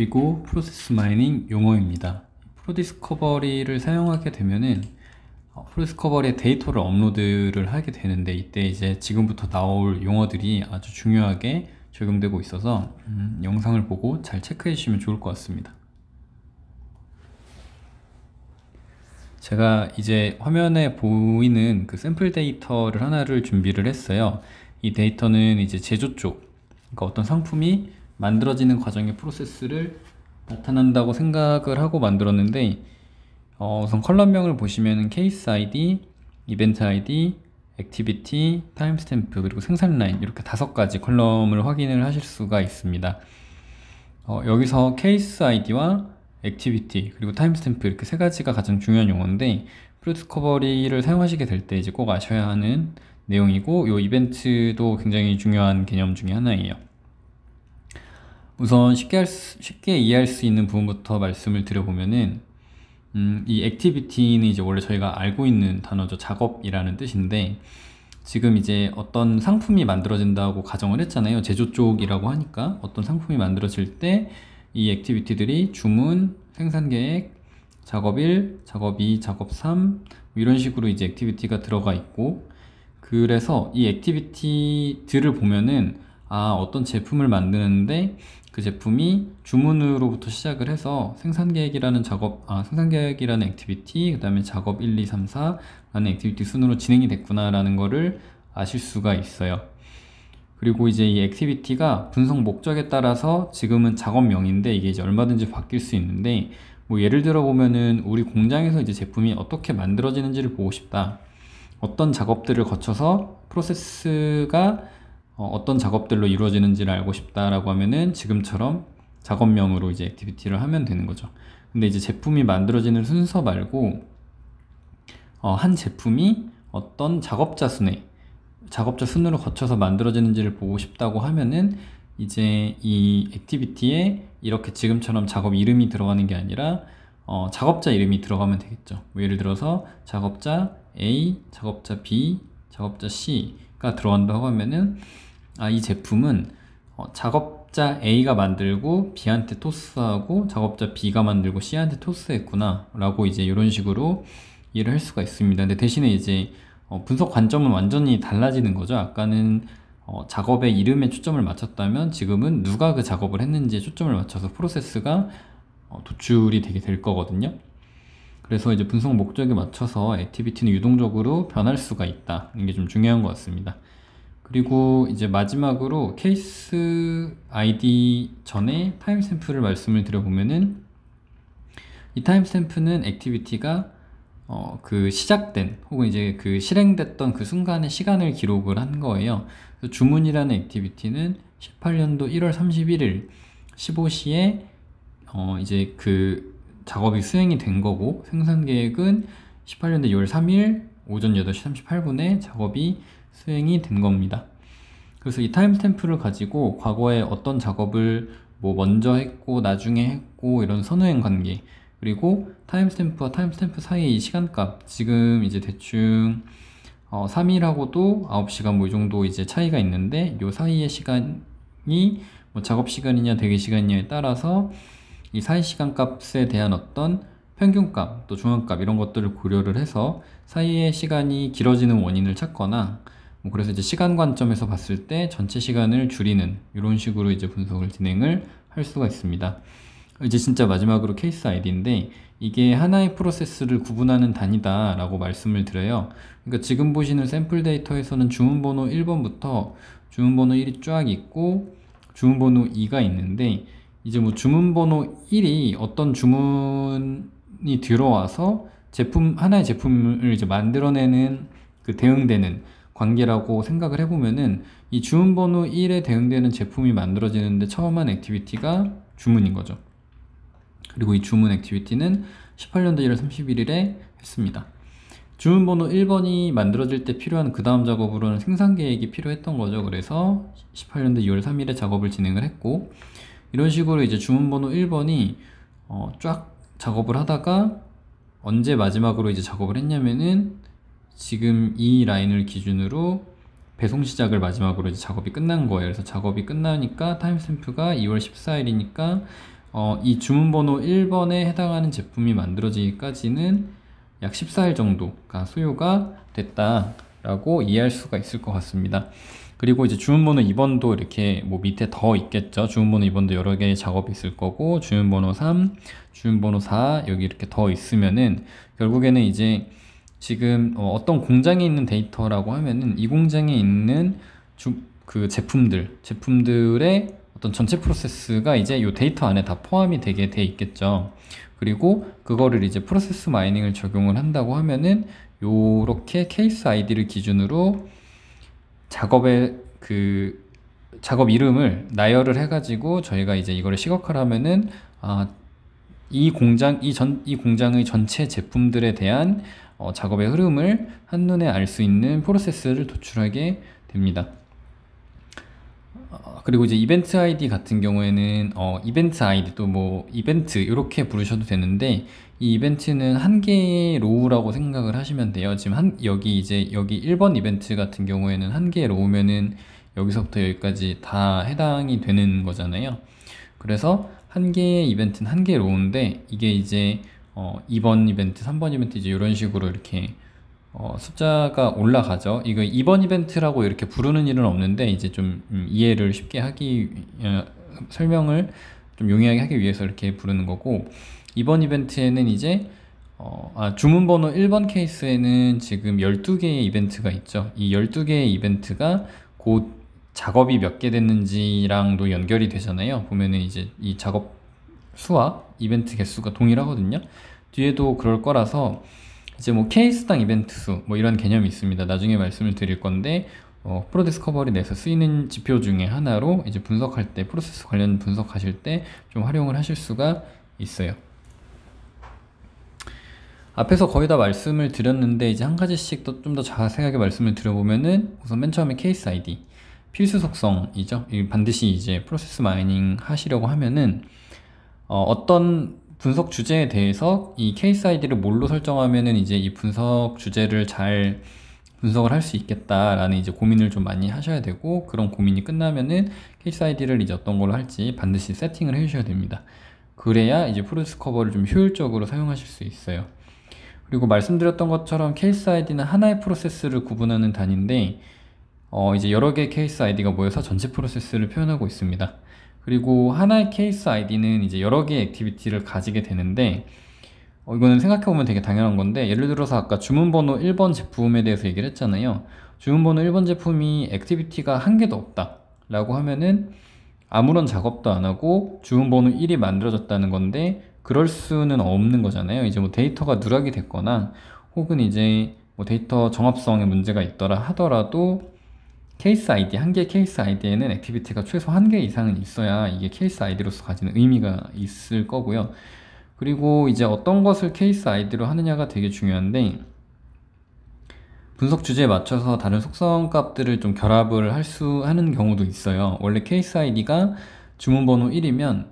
그리고 프로세스 마이닝 용어입니다. 프로디스커버리를 사용하게 되면은 프로디스커버리에 데이터를 업로드를 하게 되는데, 이때 이제 지금부터 나올 용어들이 아주 중요하게 적용되고 있어서 영상을 보고 잘 체크해 주시면 좋을 것 같습니다. 제가 이제 화면에 보이는 그 샘플 데이터를 하나를 준비를 했어요. 이 데이터는 이제 제조 쪽, 그러니까 어떤 상품이 만들어지는 과정의 프로세스를 나타난다고 생각을 하고 만들었는데, 우선 컬럼명을 보시면 케이스 아이디, 이벤트 아이디, 액티비티, 타임스탬프, 그리고 생산 라인, 이렇게 5가지 컬럼을 확인을 하실 수가 있습니다. 여기서 케이스 아이디와 액티비티 그리고 타임스탬프, 이렇게 3가지가 가장 중요한 용어인데, 프로디스커버리를 사용하시게 될 때 이제 꼭 아셔야 하는 내용이고, 이 이벤트도 굉장히 중요한 개념 중에 하나예요. 우선 쉽게 이해할 수 있는 부분부터 말씀을 드려보면은, 이 액티비티는 이제 원래 저희가 알고 있는 단어죠. 작업이라는 뜻인데, 지금 이제 어떤 상품이 만들어진다고 가정을 했잖아요. 제조 쪽이라고 하니까 어떤 상품이 만들어질 때 이 액티비티들이 주문, 생산 계획, 작업 1, 작업 2, 작업 3 이런 식으로 이제 액티비티가 들어가 있고, 그래서 이 액티비티들을 보면은 어떤 제품을 만드는데 그 제품이 주문으로부터 시작을 해서 생산 계획이라는 액티비티, 그 다음에 작업 1, 2, 3, 4 라는 액티비티 순으로 진행이 됐구나 라는 거를 아실 수가 있어요. 그리고 이제 이 액티비티가 분석 목적에 따라서 지금은 작업명인데, 이게 이제 얼마든지 바뀔 수 있는데, 뭐 예를 들어 보면은 우리 공장에서 이제 제품이 어떻게 만들어지는지를 보고 싶다, 어떤 작업들을 거쳐서 프로세스가 어떤 작업들로 이루어지는지를 알고 싶다라고 하면은 지금처럼 작업명으로 이제 액티비티를 하면 되는 거죠. 근데 이제 제품이 만들어지는 순서 말고 한 제품이 어떤 작업자 순으로 거쳐서 만들어지는지를 보고 싶다고 하면은 이제 이 액티비티에 이렇게 지금처럼 작업 이름이 들어가는 게 아니라 작업자 이름이 들어가면 되겠죠. 뭐 예를 들어서 작업자 A, 작업자 B, 작업자 C가 들어간다고 하면은 이 제품은 작업자 A가 만들고 B한테 토스하고 작업자 B가 만들고 C한테 토스했구나 라고 이제 이런 식으로 이해를 할 수가 있습니다. 근데 대신에 이제 분석 관점은 완전히 달라지는 거죠. 아까는 작업의 이름에 초점을 맞췄다면 지금은 누가 그 작업을 했는지에 초점을 맞춰서 프로세스가 도출이 되게 될 거거든요. 그래서 이제 분석 목적에 맞춰서 액티비티는 유동적으로 변할 수가 있다. 이게 좀 중요한 것 같습니다. 그리고 이제 마지막으로 케이스 아이디 전에 타임스탬프를 말씀을 드려보면은, 이 타임스탬프는 액티비티가 그 시작된 혹은 이제 그 실행됐던 그 순간의 시간을 기록을 한 거예요. 그래서 주문이라는 액티비티는 18년도 1월 31일 15시에 이제 그 작업이 수행이 된 거고, 생산 계획은 18년도 2월 3일 오전 8시 38분에 작업이 수행이 된 겁니다. 그래서 이 타임스탬프를 가지고 과거에 어떤 작업을 뭐 먼저 했고 나중에 했고 이런 선후행 관계, 그리고 타임스탬프와 타임스탬프 사이의 이 시간값, 지금 이제 대충 3일하고도 9시간 뭐 이 정도 이제 차이가 있는데, 요 사이의 시간이 뭐 작업 시간이냐 대기 시간이냐에 따라서 이 사이 시간 값에 대한 어떤 평균값 또 중앙값 이런 것들을 고려를 해서 사이의 시간이 길어지는 원인을 찾거나, 뭐 그래서 이제 시간 관점에서 봤을 때 전체 시간을 줄이는 이런 식으로 이제 분석을 진행을 할 수가 있습니다. 이제 진짜 마지막으로 케이스 아이디인데, 이게 하나의 프로세스를 구분하는 단위다 라고 말씀을 드려요. 그러니까 지금 보시는 샘플 데이터에서는 주문번호 1번부터 주문번호 1이 쫙 있고 주문번호 2가 있는데, 이제 뭐 주문번호 1이 어떤 주문이 들어와서 하나의 제품을 이제 만들어내는 그 대응되는 관계라고 생각을 해보면은, 이 주문번호 1에 대응되는 제품이 만들어지는데 처음 한 액티비티가 주문인 거죠. 그리고 이 주문 액티비티는 18년도 1월 31일에 했습니다. 주문번호 1번이 만들어질 때 필요한 그 다음 작업으로는 생산 계획이 필요했던 거죠. 그래서 18년도 2월 3일에 작업을 진행을 했고, 이런 식으로 이제 주문번호 1번이 쫙 작업을 하다가 언제 마지막으로 이제 작업을 했냐면은, 지금 이 라인을 기준으로 배송 시작을 마지막으로 이제 작업이 끝난 거예요. 그래서 작업이 끝나니까 타임스탬프가 2월 14일이니까 이 주문번호 1번에 해당하는 제품이 만들어지기까지는 약 14일 정도가 소요가 됐다라고 이해할 수가 있을 것 같습니다. 그리고 이제 주문번호 2번도 이렇게 뭐 밑에 더 있겠죠. 주문번호 2번도 여러 개의 작업이 있을 거고, 주문번호 3, 주문번호 4 여기 이렇게 더 있으면은 결국에는 이제 지금 어떤 공장에 있는 데이터라고 하면은 이 공장에 있는 그 제품들의 어떤 전체 프로세스가 이제 이 데이터 안에 다 포함이 되게 돼 있겠죠. 그리고 그거를 이제 프로세스 마이닝을 적용을 한다고 하면은 요렇게 케이스 아이디를 기준으로 작업의 그 작업 이름을 나열을 해가지고 저희가 이제 이거를 시각화를 하면은 이 공장의 전체 제품들에 대한 작업의 흐름을 한눈에 알 수 있는 프로세스를 도출하게 됩니다. 그리고 이제 이벤트 아이디 같은 경우에는 이벤트 아이디 또 뭐 이벤트 이렇게 부르셔도 되는데, 이 이벤트는 한 개의 로우라고 생각을 하시면 돼요. 지금 여기 1번 이벤트 같은 경우에는 한 개의 로우면은 여기서부터 여기까지 다 해당이 되는 거잖아요. 그래서 한 개의 이벤트는 한 개의 로우인데, 이게 이제 2번 이벤트, 3번 이벤트 이제 이런 식으로 이렇게 숫자가 올라가죠. 이거 2번 이벤트라고 이렇게 부르는 일은 없는데, 이제 좀 이해를 쉽게 설명을 좀 용이하게 하기 위해서 이렇게 부르는 거고, 2번 이벤트에는 이제 주문번호 1번 케이스에는 지금 12개의 이벤트가 있죠. 이 12개의 이벤트가 곧 작업이 몇 개 됐는지랑도 연결이 되잖아요. 보면은 이제 이 작업 수와 이벤트 개수가 동일하거든요. 뒤에도 그럴 거라서 이제 뭐 케이스당 이벤트 수 뭐 이런 개념이 있습니다. 나중에 말씀을 드릴 건데, 프로디스커버리 내에서 쓰이는 지표 중에 하나로 이제 분석할 때, 프로세스 관련 분석하실 때 좀 활용을 하실 수가 있어요. 앞에서 거의 다 말씀을 드렸는데, 이제 한 가지씩 좀 더 자세하게 말씀을 드려보면은, 우선 맨 처음에 케이스 아이디 필수 속성이죠. 반드시 이제 프로세스 마이닝 하시려고 하면은 어떤 분석 주제에 대해서 이 케이스 아이디를 뭘로 설정하면은 이제 이 분석 주제를 잘 분석을 할 수 있겠다라는 이제 고민을 좀 많이 하셔야 되고, 그런 고민이 끝나면은 케이스 아이디를 이제 어떤 걸로 할지 반드시 세팅을 해 주셔야 됩니다. 그래야 이제 프로디스커버를 좀 효율적으로 사용하실 수 있어요. 그리고 말씀드렸던 것처럼 케이스 아이디는 하나의 프로세스를 구분하는 단위인데, 이제 여러 개의 케이스 아이디가 모여서 전체 프로세스를 표현하고 있습니다. 그리고 하나의 케이스 아이디는 이제 여러 개의 액티비티를 가지게 되는데, 이거는 생각해보면 되게 당연한 건데, 예를 들어서 아까 주문번호 1번 제품에 대해서 얘기를 했잖아요. 주문번호 1번 제품이 액티비티가 한 개도 없다 라고 하면은 아무런 작업도 안 하고 주문번호 1이 만들어졌다는 건데, 그럴 수는 없는 거잖아요. 이제 뭐 데이터가 누락이 됐거나 혹은 이제 뭐 데이터 정합성에 문제가 있더라 하더라도 케이스 아이디, 한 개의 케이스 아이디에는 액티비티가 최소 한 개 이상은 있어야 이게 케이스 아이디로서 가지는 의미가 있을 거고요. 그리고 이제 어떤 것을 케이스 아이디로 하느냐가 되게 중요한데, 분석 주제에 맞춰서 다른 속성 값들을 좀 결합을 하는 경우도 있어요. 원래 케이스 아이디가 주문번호 1이면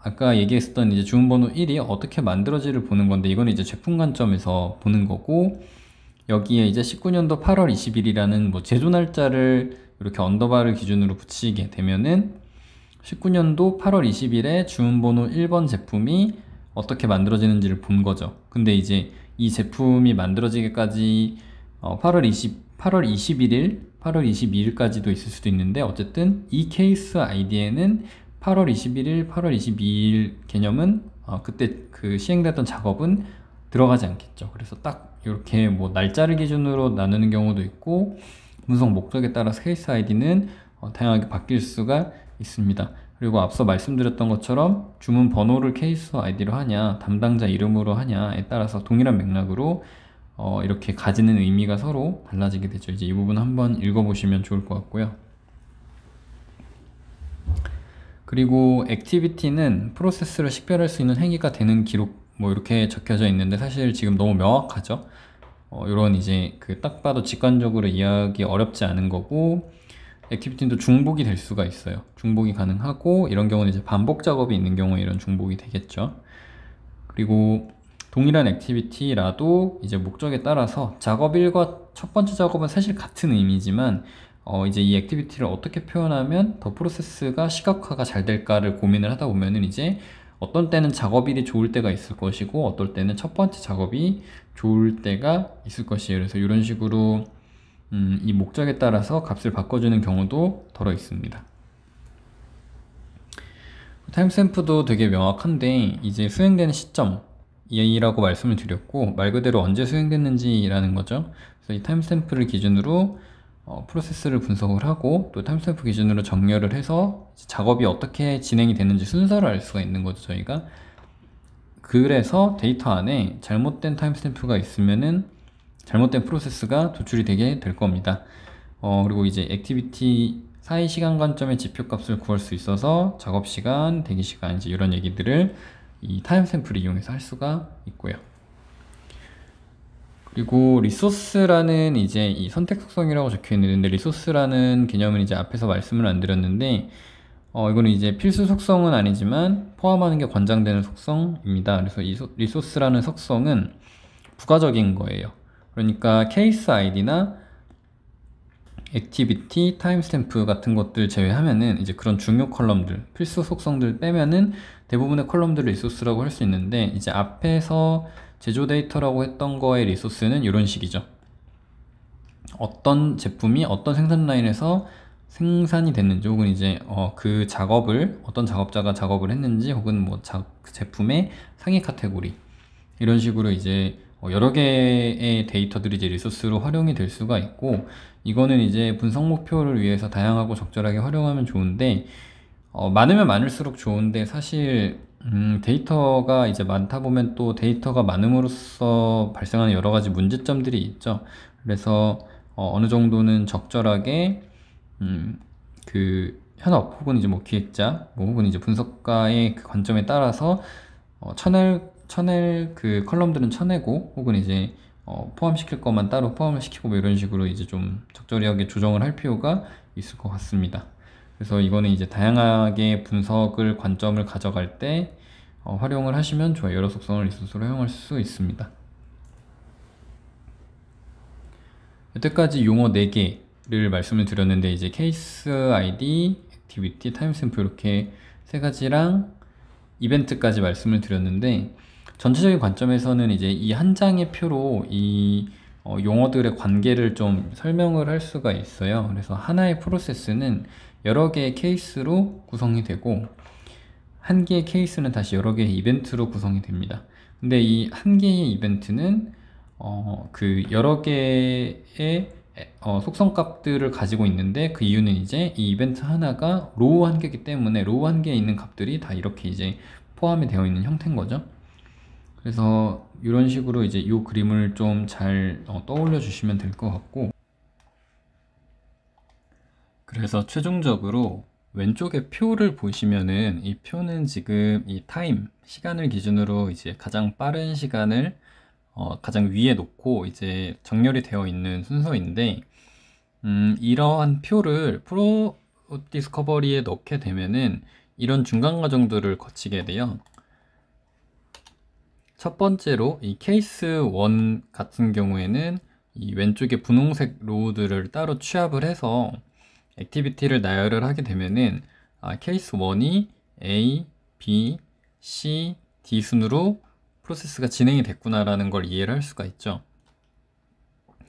아까 얘기했었던 이제 주문번호 1이 어떻게 만들어지를 보는 건데, 이건 이제 제품 관점에서 보는 거고, 여기에 이제 19년도 8월 20일이라는 뭐 제조 날짜를 이렇게 언더바를 기준으로 붙이게 되면은 19년도 8월 20일에 주문번호 1번 제품이 어떻게 만들어지는지를 본 거죠. 근데 이제 이 제품이 만들어지기까지 8월 21일, 8월 22일까지도 있을 수도 있는데, 어쨌든 이 케이스 아이디에는 8월 21일, 8월 22일 개념은 그때 그 시행됐던 작업은 들어가지 않겠죠. 그래서 딱 이렇게 뭐 날짜를 기준으로 나누는 경우도 있고, 분석 목적에 따라서 케이스 아이디는 다양하게 바뀔 수가 있습니다. 그리고 앞서 말씀드렸던 것처럼 주문 번호를 케이스 아이디로 하냐, 담당자 이름으로 하냐에 따라서 동일한 맥락으로 이렇게 가지는 의미가 서로 달라지게 되죠. 이제 이 부분 한번 읽어보시면 좋을 것 같고요. 그리고 액티비티는 프로세스를 식별할 수 있는 행위가 되는 기록, 뭐 이렇게 적혀져 있는데, 사실 지금 너무 명확하죠. 이런 이제 그 딱 봐도 직관적으로 이해하기 어렵지 않은 거고, 액티비티도 중복이 될 수가 있어요. 중복이 가능하고, 이런 경우는 이제 반복 작업이 있는 경우에 이런 중복이 되겠죠. 그리고 동일한 액티비티라도 이제 목적에 따라서 작업 1과 첫 번째 작업은 사실 같은 의미지만 이제 이 액티비티를 어떻게 표현하면 더 프로세스가 시각화가 잘 될까를 고민을 하다 보면은 이제 어떤 때는 작업일이 좋을 때가 있을 것이고 어떨 때는 첫 번째 작업이 좋을 때가 있을 것이에요. 그래서 이런 식으로 이 목적에 따라서 값을 바꿔주는 경우도 덜어 있습니다. 타임스탬프도 되게 명확한데 이제 수행되는 시점이라고 말씀을 드렸고 말 그대로 언제 수행됐는지라는 거죠. 그래서 이 타임스탬프를 기준으로 프로세스를 분석을 하고 또 타임스탬프 기준으로 정렬을 해서 작업이 어떻게 진행이 되는지 순서를 알 수가 있는 거죠, 저희가. 그래서 데이터 안에 잘못된 타임스탬프가 있으면은 잘못된 프로세스가 도출이 되게 될 겁니다. 그리고 이제 액티비티 사이 시간 관점의 지표값을 구할 수 있어서 작업시간, 대기시간 이제 이런 얘기들을 이 타임스탬프를 이용해서 할 수가 있고요. 그리고 리소스라는 이제 이 선택 속성이라고 적혀 있는데 리소스라는 개념은 이제 앞에서 말씀을 안 드렸는데 이거는 이제 필수 속성은 아니지만 포함하는 게 권장되는 속성입니다. 그래서 이 리소스라는 속성은 부가적인 거예요. 그러니까 케이스 아이디나 액티비티, 타임스탬프 같은 것들 제외하면은 이제 그런 중요 컬럼들, 필수 속성들 빼면은 대부분의 컬럼들을 리소스라고 할 수 있는데 이제 앞에서 제조 데이터라고 했던 거의 리소스는 이런 식이죠. 어떤 제품이 어떤 생산 라인에서 생산이 됐는지 혹은 이제 그 작업을 어떤 작업자가 작업을 했는지 혹은 뭐 그 제품의 상위 카테고리 이런 식으로 이제 여러 개의 데이터들이 이제 리소스로 활용이 될 수가 있고 이거는 이제 분석 목표를 위해서 다양하고 적절하게 활용하면 좋은데 많으면 많을수록 좋은데 사실 데이터가 이제 많다 보면 또 데이터가 많음으로써 발생하는 여러 가지 문제점들이 있죠. 그래서 어느 정도는 적절하게 그 현업 혹은 이제 뭐 기획자 뭐 혹은 이제 분석가의 그 관점에 따라서 쳐낼 그 컬럼들은 쳐내고 혹은 이제 포함시킬 것만 따로 포함을 시키고 뭐 이런 식으로 이제 좀 적절하게 조정을 할 필요가 있을 것 같습니다. 그래서 이거는 이제 다양하게 분석을 관점을 가져갈 때 활용을 하시면 좋아요. 여러 속성을 리소스로 활용할 수 있습니다. 여태까지 용어 4개를 말씀을 드렸는데 이제 케이스 아이디, 액티비티, 타임스탬프 이렇게 세 가지랑 이벤트까지 말씀을 드렸는데 전체적인 관점에서는 이제 이 한 장의 표로 이 용어들의 관계를 좀 설명을 할 수가 있어요. 그래서 하나의 프로세스는 여러 개의 케이스로 구성이 되고 한 개의 케이스는 다시 여러 개의 이벤트로 구성이 됩니다. 근데 이 한 개의 이벤트는 그 여러 개의 속성 값들을 가지고 있는데 그 이유는 이제 이 이벤트 하나가 로우 한 개이기 때문에 로우 한 개에 있는 값들이 다 이렇게 이제 포함이 되어 있는 형태인 거죠. 그래서 이런 식으로 이제 이 그림을 좀 잘 떠올려 주시면 될 것 같고 그래서 최종적으로 왼쪽에 표를 보시면은 이 표는 지금 이 타임 시간을 기준으로 이제 가장 빠른 시간을 가장 위에 놓고 이제 정렬이 되어 있는 순서인데 이러한 표를 프로 디스커버리에 넣게 되면은 이런 중간 과정들을 거치게 돼요. 첫 번째로 이 케이스 1 같은 경우에는 이 왼쪽에 분홍색 로우들을 따로 취합을 해서 액티비티를 나열을 하게 되면은 케이스 1이 A, B, C, D 순으로 프로세스가 진행이 됐구나라는 걸 이해를 할 수가 있죠.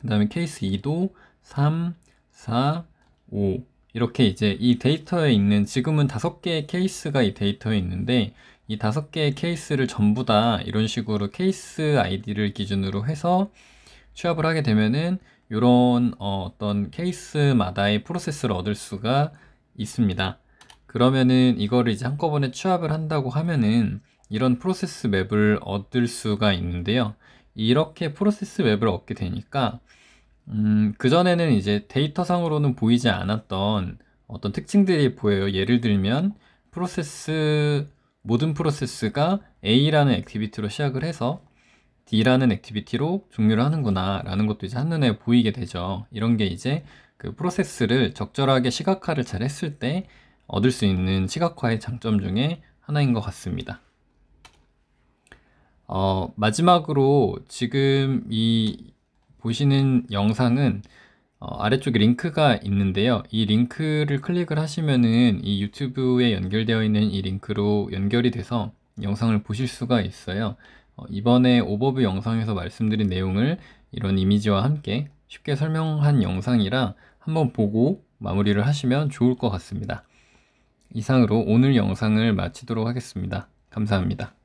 그 다음에 케이스 2도 3, 4, 5 이렇게 이제 이 데이터에 있는 지금은 5개의 케이스가 이 데이터에 있는데 이 5개의 케이스를 전부 다 이런 식으로 케이스 아이디를 기준으로 해서 취합을 하게 되면은 이런 어떤 케이스마다의 프로세스를 얻을 수가 있습니다. 그러면은 이거를 이제 한꺼번에 취합을 한다고 하면은 이런 프로세스 맵을 얻을 수가 있는데요. 이렇게 프로세스 맵을 얻게 되니까 그전에는 이제 데이터상으로는 보이지 않았던 어떤 특징들이 보여요. 예를 들면 모든 프로세스가 A라는 액티비티로 시작을 해서 D라는 액티비티로 종료를 하는구나 라는 것도 이제 한눈에 보이게 되죠. 이런 게 이제 그 프로세스를 적절하게 시각화를 잘 했을 때 얻을 수 있는 시각화의 장점 중에 하나인 것 같습니다. 마지막으로 지금 이 보시는 영상은 아래쪽에 링크가 있는데요. 이 링크를 클릭을 하시면은 이 유튜브에 연결되어 있는 이 링크로 연결이 돼서 영상을 보실 수가 있어요. 이번에 오버뷰 영상에서 말씀드린 내용을 이런 이미지와 함께 쉽게 설명한 영상이라 한번 보고 마무리를 하시면 좋을 것 같습니다. 이상으로 오늘 영상을 마치도록 하겠습니다. 감사합니다.